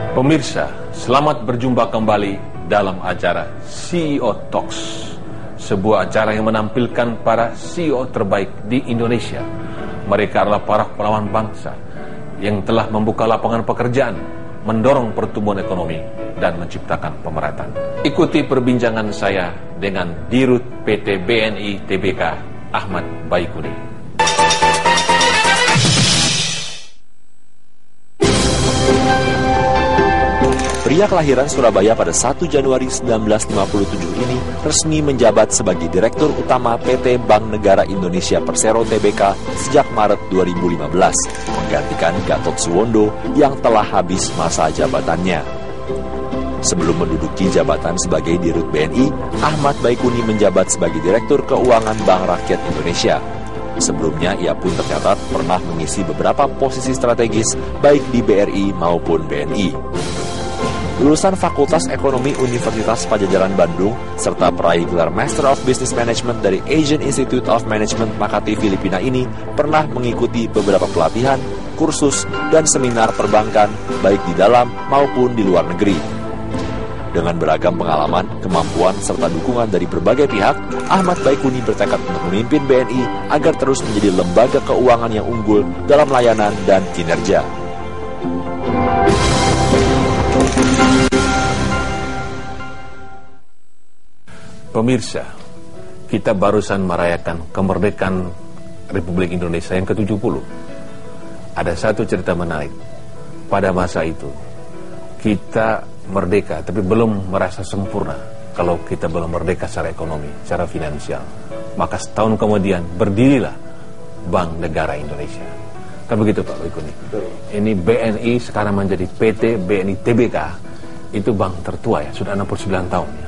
Pemirsa, selamat berjumpa kembali dalam acara CEO Talks, sebuah acara yang menampilkan para CEO terbaik di Indonesia. Mereka adalah para pahlawan bangsa yang telah membuka lapangan pekerjaan, mendorong pertumbuhan ekonomi, dan menciptakan pemerataan. Ikuti perbincangan saya dengan Dirut PT BNI Tbk, Ahmad Baikuni. Pria kelahiran Surabaya pada 1 Januari 1957 ini resmi menjabat sebagai Direktur Utama PT Bank Negara Indonesia Persero Tbk sejak Maret 2015, menggantikan Gatot Suwondo yang telah habis masa jabatannya. Sebelum menduduki jabatan sebagai Dirut BNI, Ahmad Baikuni menjabat sebagai Direktur Keuangan Bank Rakyat Indonesia. Sebelumnya, ia pun tercatat pernah mengisi beberapa posisi strategis baik di BRI maupun BNI. Lulusan Fakultas Ekonomi Universitas Padjadjaran Bandung, serta peraih gelar Master of Business Management dari Asian Institute of Management Makati, Filipina ini pernah mengikuti beberapa pelatihan, kursus, dan seminar perbankan baik di dalam maupun di luar negeri. Dengan beragam pengalaman, kemampuan, serta dukungan dari berbagai pihak, Ahmad Baikuni bertekad untuk memimpin BNI agar terus menjadi lembaga keuangan yang unggul dalam layanan dan kinerja. Pemirsa, kita barusan merayakan kemerdekaan Republik Indonesia yang ke-70. Ada satu cerita menarik. Pada masa itu, kita merdeka, tapi belum merasa sempurna kalau kita belum merdeka secara ekonomi, secara finansial. Maka setahun kemudian berdirilah Bank Negara Indonesia. Kan begitu Pak Baikuni? Ini BNI sekarang menjadi PT BNI Tbk, itu bank tertua ya, sudah 69 tahun ya.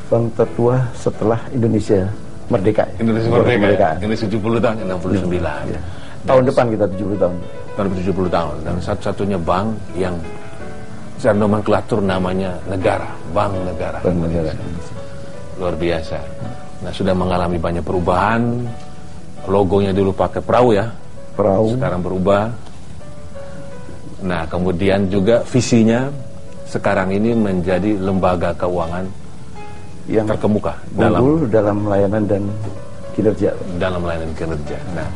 Bank tertua setelah Indonesia merdeka. Indonesia merdeka. Indonesia 70 tahun, 69. Ya. Tahun depan kita 70 tahun. Tahun 70 tahun. Dan satu-satunya bank yang secara nomenklatur namanya negara, Bank Negara. Bank Negara. Luar biasa. Nah, sudah mengalami banyak perubahan. Logonya dulu pakai perahu ya. Perahu. Sekarang berubah. Nah, kemudian juga visinya sekarang ini menjadi lembaga keuangan yang terkemuka dalam layanan dan kinerja. Dalam layanan kinerja. Nah,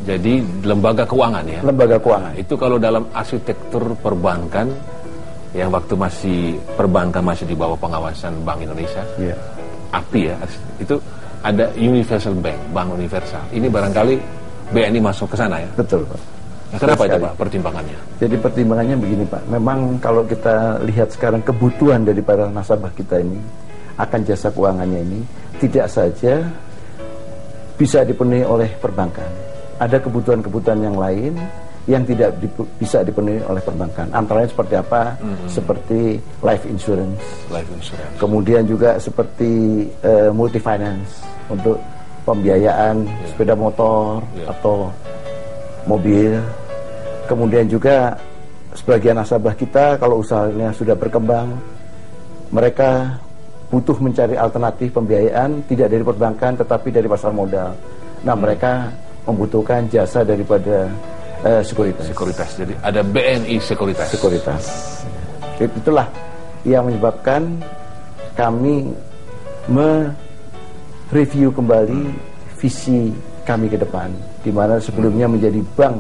jadi lembaga keuangan ya. Lembaga keuangan. Itu kalau dalam arsitektur perbankan yang waktu perbankan masih di bawah pengawasan Bank Indonesia, ya. API ya, itu ada Universal Bank universal. Ini barangkali BNI masuk ke sana ya. Betul Pak. Nah, kenapa itu Pak pertimbangannya? Jadi pertimbangannya begini Pak. Memang kalau kita lihat sekarang kebutuhan dari para nasabah kita ini akan jasa keuangannya ini tidak saja bisa dipenuhi oleh perbankan. Ada kebutuhan-kebutuhan yang lain yang tidak bisa dipenuhi oleh perbankan. Antaranya seperti apa? Seperti life insurance. Kemudian juga seperti multi finance untuk pembiayaan sepeda motor atau mobil. Kemudian juga sebagian nasabah kita kalau usahanya sudah berkembang, mereka butuh mencari alternatif pembiayaan tidak dari perbankan tetapi dari pasar modal. Nah, mereka membutuhkan jasa daripada sekuritas. Jadi ada BNI sekuritas. Itulah yang menyebabkan kami mereview kembali visi kami ke depan, di mana sebelumnya menjadi bank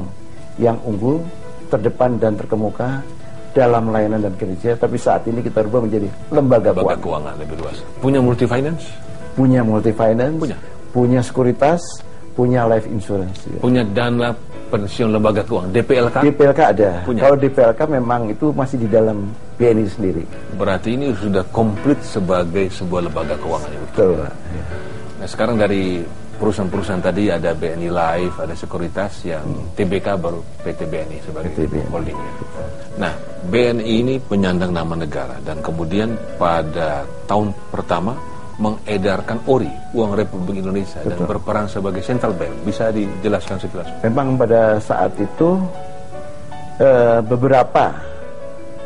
yang unggul, terdepan dan terkemuka dalam layanan dan kinerja, tapi saat ini kita rubah menjadi lembaga keuangan lebih luas. Punya multi finance? Punya multi finance. Punya sekuritas, punya life insurance. Ya. Punya dana pensiun lembaga keuangan, DPLK? DPLK ada. Punya. Kalau DPLK memang itu masih di dalam BNI sendiri. Berarti ini sudah komplit sebagai sebuah lembaga keuangan. Betul. Ya. Nah, sekarang dari perusahaan-perusahaan tadi ada BNI Life, ada sekuritas, yang Tbk baru PT BNI sebagai holdingnya. Nah, BNI ini penyandang nama negara dan kemudian pada tahun pertama mengedarkan ORI, Uang Republik Indonesia. Betul. Dan berperan sebagai central bank. Bisa dijelaskan sekilas? Memang pada saat itu beberapa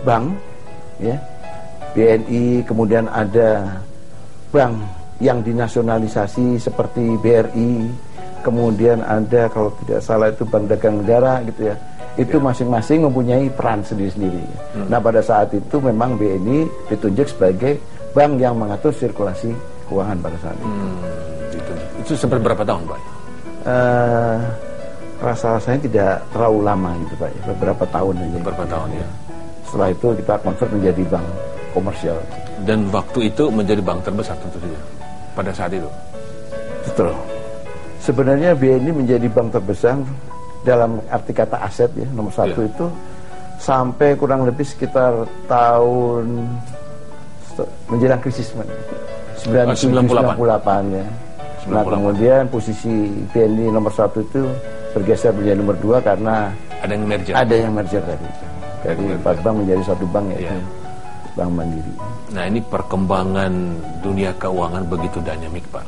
bank, ya, BNI, kemudian ada bank yang dinasionalisasi seperti BRI, kemudian ada kalau tidak salah itu Bank Dagang Negara gitu ya. Itu masing-masing mempunyai peran sendiri-sendiri. Nah, pada saat itu memang BNI ditunjuk sebagai bank yang mengatur sirkulasi keuangan pada saat itu. Itu sampai berapa tahun, Pak? Rasa-rasanya tidak terlalu lama gitu, Pak. Beberapa tahun aja. Beberapa tahun ya. Setelah itu kita konvert menjadi bank komersial. Dan waktu itu menjadi bank terbesar tentu saja pada saat itu. Betul. Sebenarnya BNI menjadi bank terbesar dalam arti kata aset ya, nomor satu itu sampai kurang lebih sekitar tahun menjelang krisis 98 ya. Nah, kemudian posisi BNI nomor satu itu bergeser menjadi nomor 2 karena ada yang merger tadi. Dari 4 bank menjadi satu bank yaitu Bank Mandiri. Nah, ini perkembangan dunia keuangan begitu dinamik, Pak.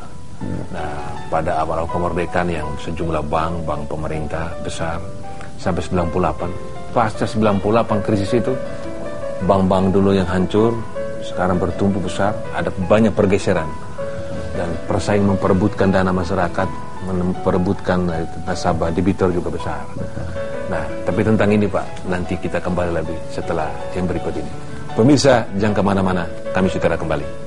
Nah, pada awal kemerdekaan yang sejumlah bank pemerintah besar sampai 98. Pasca 98 krisis itu, bank-bank dulu yang hancur sekarang bertumbuh besar, ada banyak pergeseran. Dan persaing memperebutkan dana masyarakat, memperebutkan nasabah, debitur juga besar. Nah, tapi tentang ini Pak, nanti kita kembali lagi setelah yang berikut ini. Pemirsa, jangan kemana-mana, kami segera kembali.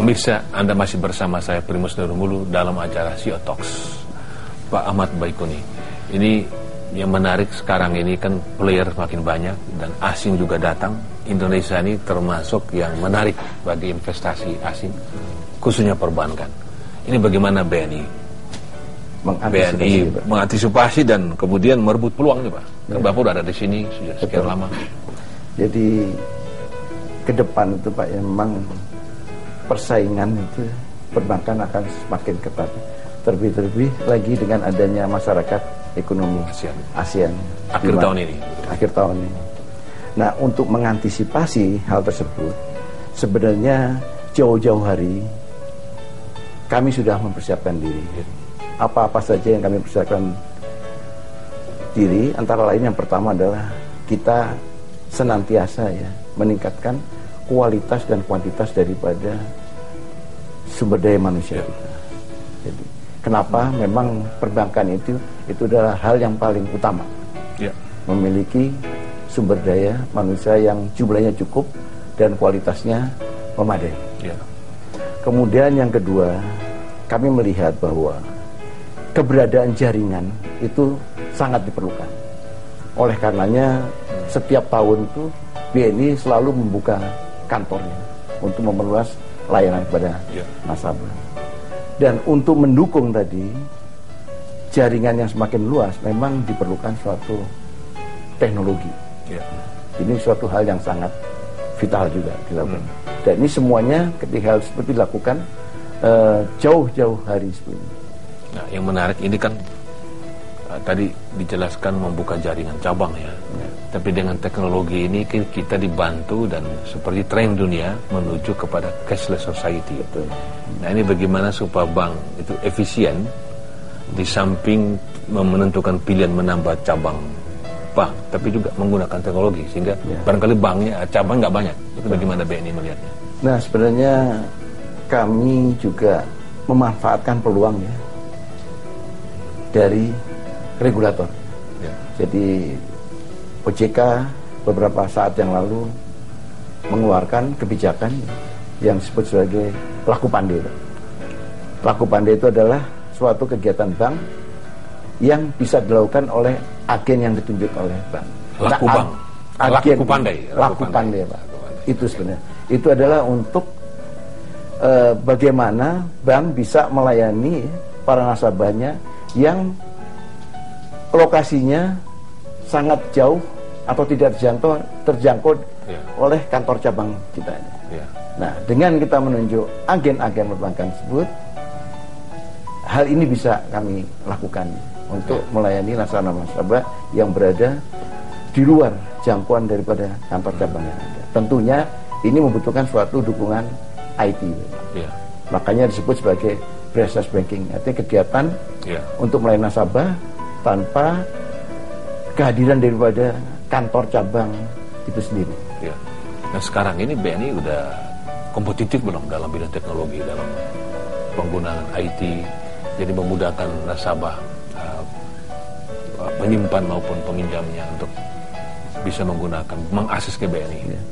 Pemirsa, Anda masih bersama saya Primus Nurmulu dalam acara CEO Talks. Pak Ahmad Baikuni, ini yang menarik sekarang ini kan player makin banyak dan asing juga datang. Indonesia ini termasuk yang menarik bagi investasi asing, khususnya perbankan. Ini bagaimana BNI mengantisipasi dan kemudian merebut peluang nih Pak? Kan Bapak udah ada di sini sudah sekian lama. Jadi ke depan itu Pak, ya memang persaingan itu perbankan akan semakin ketat, terlebih lagi dengan adanya masyarakat ekonomi ASEAN akhir tahun ini. Nah, untuk mengantisipasi hal tersebut, sebenarnya jauh-jauh hari kami sudah mempersiapkan diri. Apa-apa saja yang kami persiapkan diri, antara lain yang pertama adalah kita senantiasa ya meningkatkan kualitas dan kuantitas daripada sumber daya manusia kita. Jadi, kenapa memang perbankan itu adalah hal yang paling utama. Memiliki sumber daya manusia yang jumlahnya cukup dan kualitasnya memadai. Kemudian yang kedua, kami melihat bahwa keberadaan jaringan itu sangat diperlukan. Oleh karenanya, setiap tahun itu BNI selalu membuka kantornya untuk memperluas layanan kepada nasabah. Dan untuk mendukung tadi jaringan yang semakin luas, memang diperlukan suatu teknologi. Ini suatu hal yang sangat vital juga dilakukan. Dan ini semuanya ketika hal seperti dilakukan jauh-jauh hari sebelumnya. Nah, yang menarik ini kan tadi dijelaskan membuka jaringan cabang ya. Tapi dengan teknologi ini kita dibantu dan seperti tren dunia menuju kepada cashless society. Nah, ini bagaimana supaya bank itu efisien di samping menentukan pilihan menambah cabang bank, tapi juga menggunakan teknologi sehingga barangkali banknya cabang nggak banyak. Itu bagaimana BNI melihatnya? Nah, sebenarnya kami juga memanfaatkan peluang ya dari regulator. Jadi OJK beberapa saat yang lalu mengeluarkan kebijakan yang disebut sebagai laku pandai. Laku pandai itu adalah suatu kegiatan bank yang bisa dilakukan oleh agen yang ditunjuk oleh bank. Laku pandai, Pak. Itu sebenarnya. Itu adalah untuk bagaimana bank bisa melayani para nasabahnya yang lokasinya sangat jauh atau tidak terjangkau oleh kantor cabang kita. Nah, dengan kita menunjuk agen-agen perbankan tersebut, hal ini bisa kami lakukan. untuk melayani nasabah-nasabah yang berada di luar jangkauan daripada kantor cabang yang ada. Tentunya ini membutuhkan suatu dukungan IT. Ya. Makanya disebut sebagai branchless banking. Artinya kegiatan untuk melayani nasabah tanpa kehadiran daripada kantor cabang itu sendiri. Ya. Nah sekarang ini BNI udah kompetitif belum dalam bidang teknologi, dalam penggunaan IT, jadi memudahkan nasabah penyimpan maupun peminjamnya untuk bisa menggunakan, mengakses ke BNI. Ya.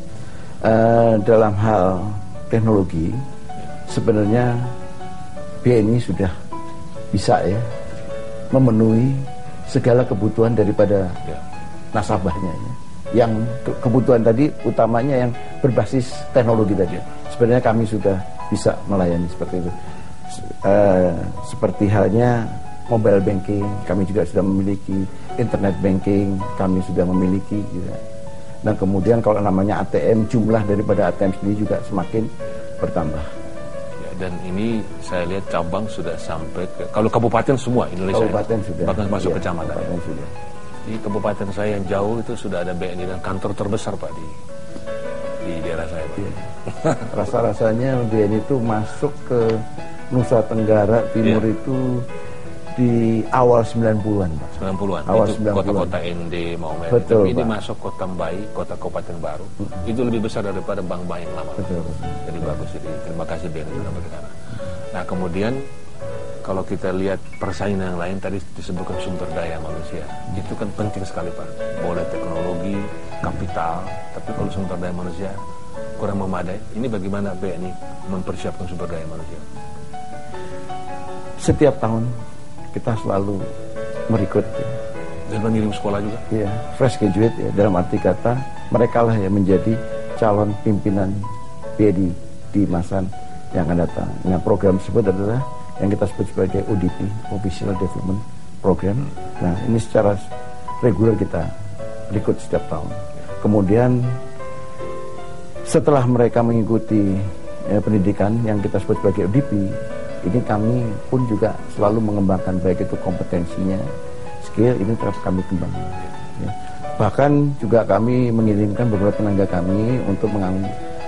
Dalam hal teknologi, sebenarnya BNI sudah bisa ya memenuhi segala kebutuhan daripada nasabahnya ya. Yang kebutuhan tadi utamanya yang berbasis teknologi tadi. Sebenarnya kami sudah bisa melayani seperti itu. Seperti halnya mobile banking, kami juga sudah memiliki, internet banking kami sudah memiliki juga. Dan kemudian kalau namanya ATM, jumlah daripada ATM sendiri juga semakin bertambah. Ya, dan ini saya lihat cabang sudah sampai ke, kalau kabupaten semua Indonesia, kabupaten sudah, bahkan masuk kecamatan. Kabupaten sudah. Di kabupaten saya yang jauh itu sudah ada BNI dan kantor terbesar Pak di daerah saya Pak. Ya. Rasa-rasanya BNI itu masuk ke Nusa Tenggara Timur itu di awal 90-an Pak. 90-an. Awal itu 90-an. Kota-kota ND mau main. Betul, tapi ini Pak. masuk Kota Mbai, kota kabupaten baru. Itu lebih besar daripada bank-bank yang lama. Betul. Jadi bagus. Jadi terima kasih BNI sudah bagaimana. Nah kemudian kalau kita lihat persaingan yang lain tadi disebutkan sumber daya manusia, itu kan penting sekali Pak. Boleh teknologi, kapital, tapi kalau sumber daya manusia kurang memadai, ini bagaimana BNI mempersiapkan sumber daya manusia? Setiap tahun kita selalu merekrut ya. Dan mengirim sekolah juga? Ya, fresh graduate ya, dalam arti kata mereka lah yang menjadi calon pimpinan BNI di masa yang akan datang. Nah program tersebut adalah yang kita sebut sebagai ODP, Official Development Program. Nah ini secara reguler kita rekrut setiap tahun. Kemudian setelah mereka mengikuti pendidikan yang kita sebut sebagai ODP, ini kami pun juga selalu mengembangkan baik itu kompetensinya, skill ini terus kami kembangkan. Ya. Bahkan juga kami mengirimkan beberapa tenaga kami untuk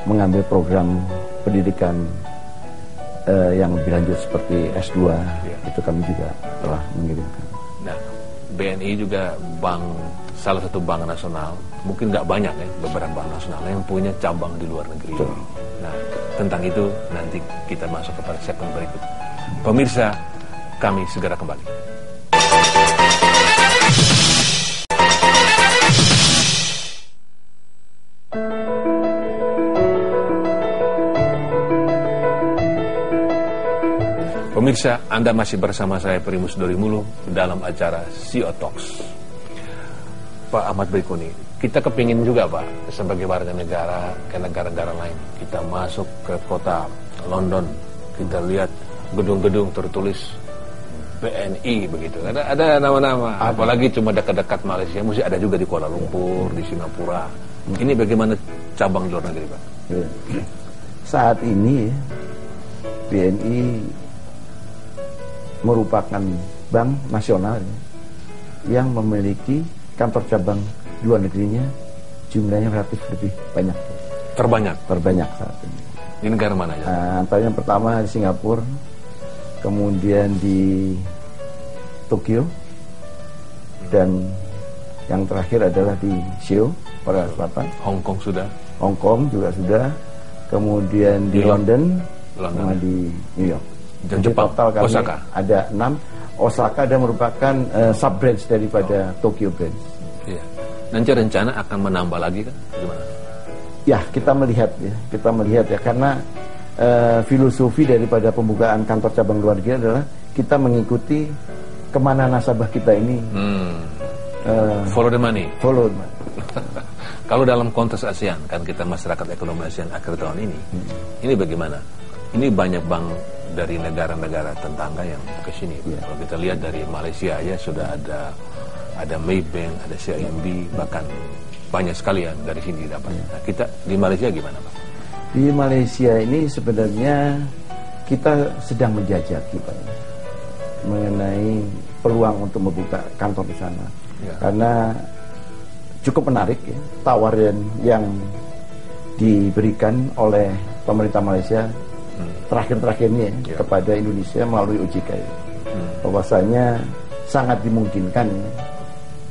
mengambil program pendidikan yang lebih lanjut seperti S2, itu kami juga telah mengirimkan. Nah, BNI juga salah satu bank nasional, mungkin nggak banyak ya, beberapa bank nasional yang punya cabang di luar negeri. Betul. Nah, tentang itu nanti kita masuk kepada segmen berikut. Pemirsa, kami segera kembali. Pemirsa, Anda masih bersama saya Primus Dorimulu dalam acara CEO Talks. Pak Ahmad Baikuni, kita kepingin juga Pak sebagai warga negara ke negara-negara lain. Kita masuk ke kota London, kita lihat gedung-gedung tertulis BNI begitu. Ada nama-nama, apalagi cuma dekat-dekat Malaysia, mesti ada juga di Kuala Lumpur, di Singapura. Ini bagaimana cabang di luar negeri Pak? Saat ini BNI merupakan bank nasional yang memiliki kantor cabang di luar negerinya jumlahnya relatif lebih banyak. Terbanyak saat ini. Di negara mana ya? Antaranya yang pertama di Singapura, kemudian di Tokyo, dan yang terakhir adalah di Seoul, Korea Selatan. Hong Kong sudah. Hong Kong juga sudah. Kemudian di London, sama di New York. Dan Jepang, total kami Osaka. ada 6. Osaka ada merupakan sub-branch daripada Tokyo branch. Iya. Nanti rencana akan menambah lagi kan? Gimana? Ya, kita melihat ya karena filosofi daripada pembukaan kantor cabang luar negeri adalah kita mengikuti kemana nasabah kita ini. Follow the money. Follow the money. Kalau dalam konteks ASEAN, kan kita masyarakat ekonomi ASEAN akhir tahun ini bagaimana? Ini banyak bank dari negara-negara tetangga yang ke sini. Kalau kita lihat dari Malaysia ya sudah ada Maybank, ada CIMB, bahkan banyak sekali yang dari sini dapat. Nah, kita di Malaysia gimana Pak? Di Malaysia ini sebenarnya kita sedang menjajaki Pak mengenai peluang untuk membuka kantor di sana. Ya. Karena cukup menarik ya, tawaran yang diberikan oleh pemerintah Malaysia terakhir-terakhir ini ya, kepada Indonesia melalui OJK ya. Bahwasanya sangat dimungkinkan ya,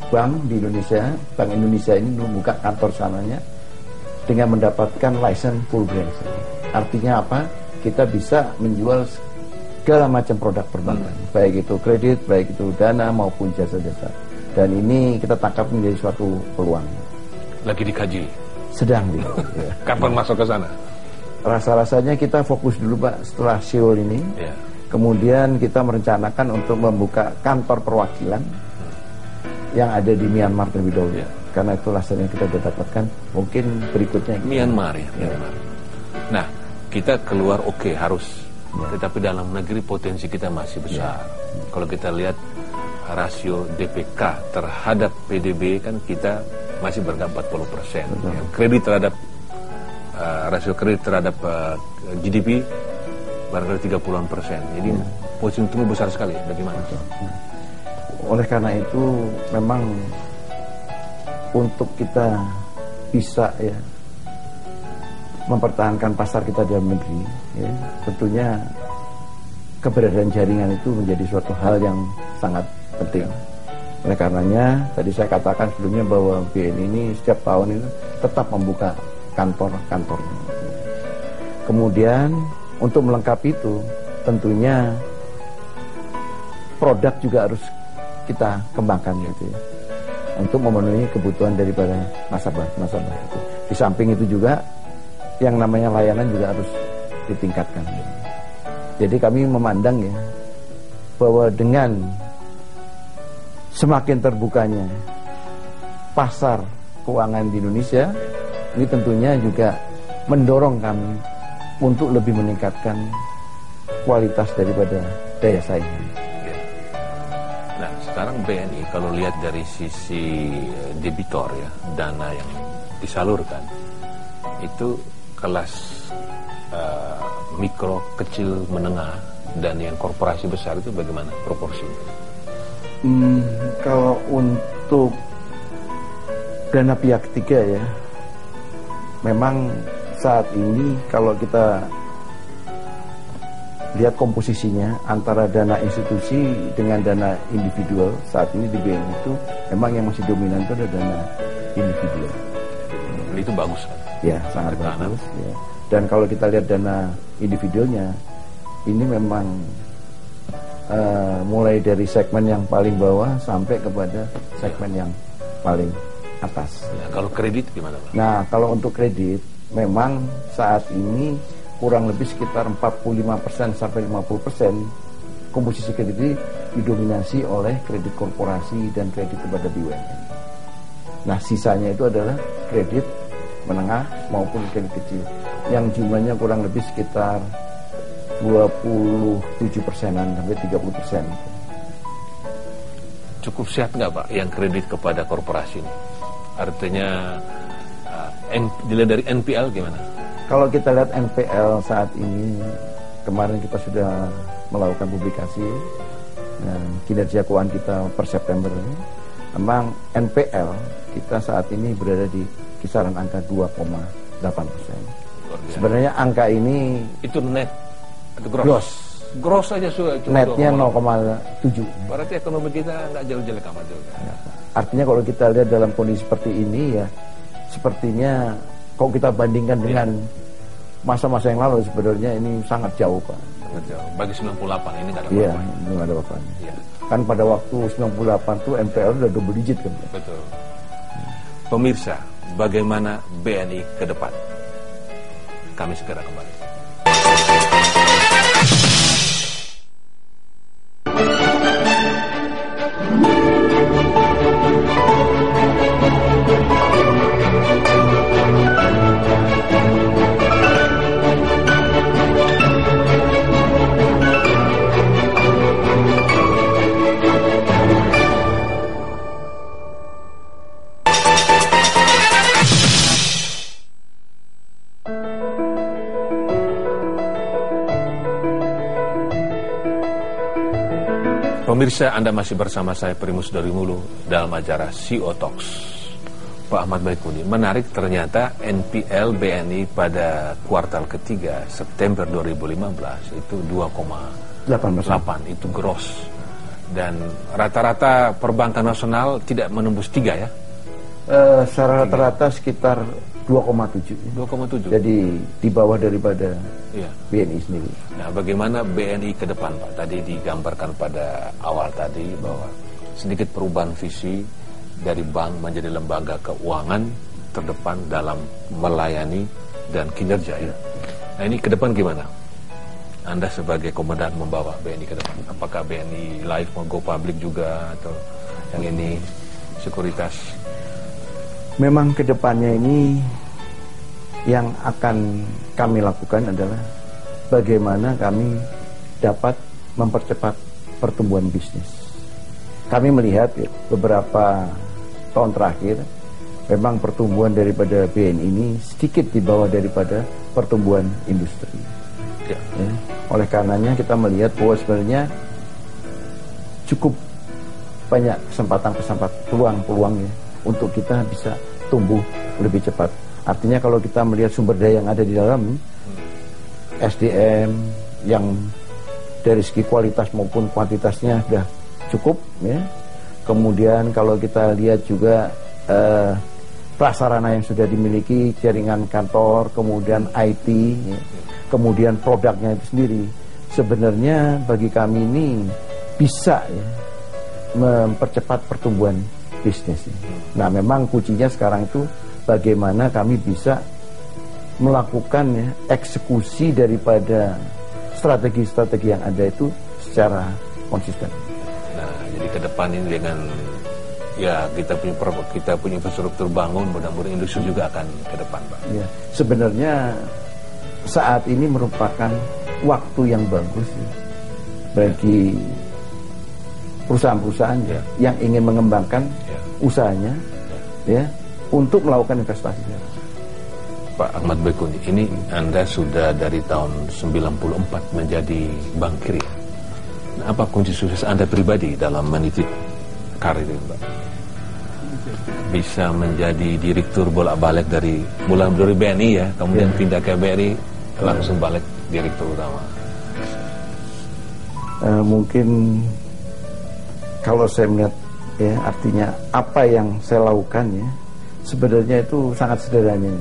Bank Indonesia ini membuka kantor sananya dengan mendapatkan license full branch. Artinya apa? Kita bisa menjual segala macam produk perbankan, baik itu kredit, baik itu dana maupun jasa-jasa. Dan ini kita tangkap menjadi suatu peluang. Lagi dikaji. Sedang di. Ya. Kapan masuk ke sana? Rasa-rasanya kita fokus dulu Pak setelah Seoul ini. Ya. Kemudian kita merencanakan untuk membuka kantor perwakilan yang ada di Myanmar terlebih dahulu. Ya. Karena itu laser yang kita sudah dapatkan. Mungkin berikutnya Myanmar ya. Myanmar. Nah, kita keluar harus. Tetapi dalam negeri potensi kita masih besar. Kalau kita lihat rasio DPK terhadap PDB kan kita masih berada 40%. Ya, kredit terhadap rasio kredit terhadap GDP barangkali 30%. Jadi posisi itu besar sekali. Bagaimana? Oleh karena itu memang untuk kita bisa ya mempertahankan pasar kita dalam negeri ya, tentunya keberadaan jaringan itu menjadi suatu hal yang sangat penting. Oleh karenanya tadi saya katakan sebelumnya bahwa BNI ini setiap tahun itu tetap membuka kantor-kantornya. Kemudian untuk melengkapi itu tentunya produk juga harus kita kembangkan gitu ya, untuk memenuhi kebutuhan daripada nasabah itu. Di samping itu juga yang namanya layanan juga harus ditingkatkan. Jadi kami memandang ya bahwa dengan semakin terbukanya pasar keuangan di Indonesia, ini tentunya juga mendorong kami untuk lebih meningkatkan kualitas daripada daya saing. Nah, sekarang BNI kalau lihat dari sisi debitor ya, dana yang disalurkan itu kelas mikro, kecil, menengah dan yang korporasi besar itu bagaimana proporsinya? Kalau untuk dana pihak ketiga ya, memang saat ini kalau kita lihat komposisinya antara dana institusi dengan dana individual, saat ini di BNI itu memang yang masih dominan itu ada dana individual. Itu bagus kan? Ya, sangat bagus ya. Dan kalau kita lihat dana individualnya, ini memang mulai dari segmen yang paling bawah sampai kepada segmen yang paling atas. Nah, kalau kredit gimana Pak? Nah, kalau untuk kredit memang saat ini kurang lebih sekitar 45% sampai 50% komposisi kredit ini didominasi oleh kredit korporasi dan kredit kepada BUMN. Nah, sisanya itu adalah kredit menengah maupun kredit kecil yang jumlahnya kurang lebih sekitar 27%-an sampai 30%. Cukup sehat nggak Pak yang kredit kepada korporasi ini? Artinya dilihat dari NPL gimana? Kalau kita lihat NPL saat ini, kemarin kita sudah melakukan publikasi kinerja keuangan kita per September ini. Memang NPL kita saat ini berada di kisaran angka 2,8%. Sebenarnya angka ini itu net atau gross? Gross. Gross aja sudah itu. Netnya 0,7. Berarti ekonomi kita nggak jauh-jauh amat juga. Ya. Artinya kalau kita lihat dalam kondisi seperti ini ya, sepertinya kalau kita bandingkan dengan masa-masa yang lalu sebenarnya ini sangat jauh Pak. Sangat jauh. Bagi 98 ini nggak ada Iya, apa-apa. ini nggak ada apa-apanya. Iya. Kan pada waktu 98 tuh NPL udah double digit kan. Betul. Pemirsa, bagaimana BNI ke depan? Kami segera kembali. Pemirsa, Anda masih bersama saya Primus dari Mulu dalam acara CEO Talks. Pak Ahmad Baikuni, menarik ternyata NPL BNI pada kuartal ketiga September 2015 itu 2,8 itu gross. Dan rata-rata perbankan nasional tidak menembus 3 ya? Secara rata-rata sekitar 2,7. 2,7. Jadi di bawah daripada BNI sendiri. Nah, bagaimana BNI ke depan, Pak? Tadi digambarkan pada awal tadi bahwa sedikit perubahan visi dari bank menjadi lembaga keuangan terdepan dalam melayani dan kinerja ya. Nah, ini ke depan gimana? Anda sebagai komandan membawa BNI ke depan. Apakah BNI Life mau go public juga atau yang ini sekuritas? Memang ke depannya ini yang akan kami lakukan adalah bagaimana kami dapat mempercepat pertumbuhan bisnis. Kami melihat beberapa tahun terakhir memang pertumbuhan daripada BNI ini sedikit di bawah daripada pertumbuhan industri. Ya. Oleh karenanya kita melihat bahwa sebenarnya cukup banyak kesempatan-kesempatan peluang-peluang ya untuk kita bisa tumbuh lebih cepat. Artinya kalau kita melihat sumber daya yang ada di dalam SDM yang dari segi kualitas maupun kuantitasnya sudah cukup ya. Kemudian kalau kita lihat juga prasarana yang sudah dimiliki, jaringan kantor, kemudian IT ya, kemudian produknya itu sendiri, sebenarnya bagi kami ini bisa ya mempercepat pertumbuhan bisnis. Nah, memang kuncinya sekarang itu bagaimana kami bisa melakukan ya, eksekusi daripada strategi-strategi yang ada itu secara konsisten. Nah, jadi ke depan ini dengan ya kita punya infrastruktur bangun, mudah-mudahan industri juga akan ke depan, Pak. Ya, sebenarnya saat ini merupakan waktu yang bagus ya, bagi perusahaan-perusahaan yang ingin mengembangkan usahanya ya untuk melakukan investasi. Pak Ahmad Baikuni, ini Anda sudah dari tahun 94 menjadi bankir ya. Nah, apa kunci sukses Anda pribadi dalam meniti karir ini, Pak? Bisa menjadi direktur bolak-balik dari BNI ya, kemudian pindah ke BRI, langsung balik direktur utama. Mungkin kalau saya melihat ya, artinya apa yang saya lakukan ya, sebenarnya itu sangat sederhana.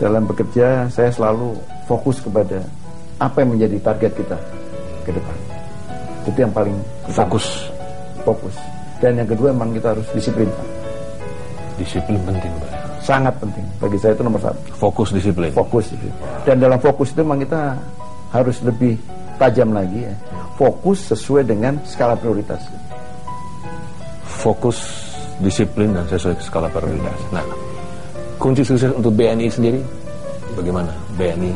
Dalam bekerja saya selalu fokus kepada apa yang menjadi target kita ke depan. Itu yang paling fokus. Dan yang kedua memang kita harus disiplin, Pak. Disiplin penting, Pak. Sangat penting. Bagi saya itu nomor 1. Fokus disiplin. Dan dalam fokus itu memang kita harus lebih tajam lagi ya. Fokus sesuai dengan skala prioritas. Fokus, disiplin dan sesuai skala prioritas. Nah, kunci sukses untuk BNI sendiri bagaimana? BNI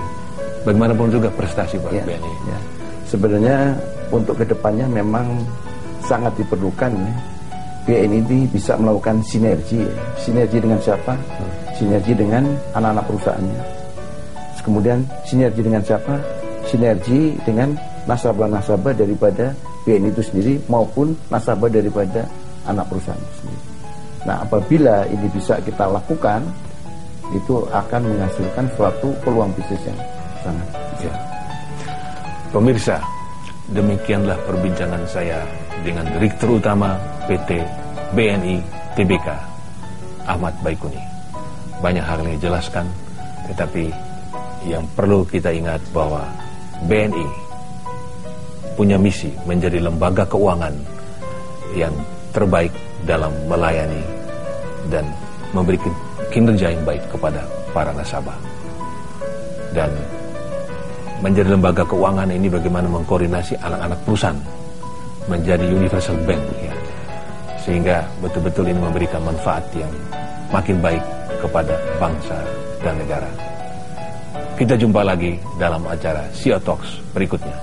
bagaimanapun juga prestasi Pak BNI. Ya. Sebenarnya untuk kedepannya memang sangat diperlukan ya. BNI ini bisa melakukan sinergi. Ya. Sinergi dengan siapa? Sinergi dengan anak-anak perusahaannya. Kemudian sinergi dengan siapa? Sinergi dengan nasabah-nasabah daripada BNI itu sendiri maupun nasabah daripada anak perusahaan itu sendiri. Nah, apabila ini bisa kita lakukan, itu akan menghasilkan suatu peluang bisnis yang sangat besar. Pemirsa, demikianlah perbincangan saya dengan Direktur Utama PT BNI Tbk, Ahmad Baikuni. Banyak hal yang dijelaskan, tetapi yang perlu kita ingat bahwa BNI punya misi menjadi lembaga keuangan yang terbaik dalam melayani dan memberikan kinerja yang baik kepada para nasabah. Dan menjadi lembaga keuangan ini bagaimana mengkoordinasi anak-anak perusahaan menjadi universal bank ya. Sehingga betul-betul ini memberikan manfaat yang makin baik kepada bangsa dan negara. Kita jumpa lagi dalam acara CEO Talks berikutnya.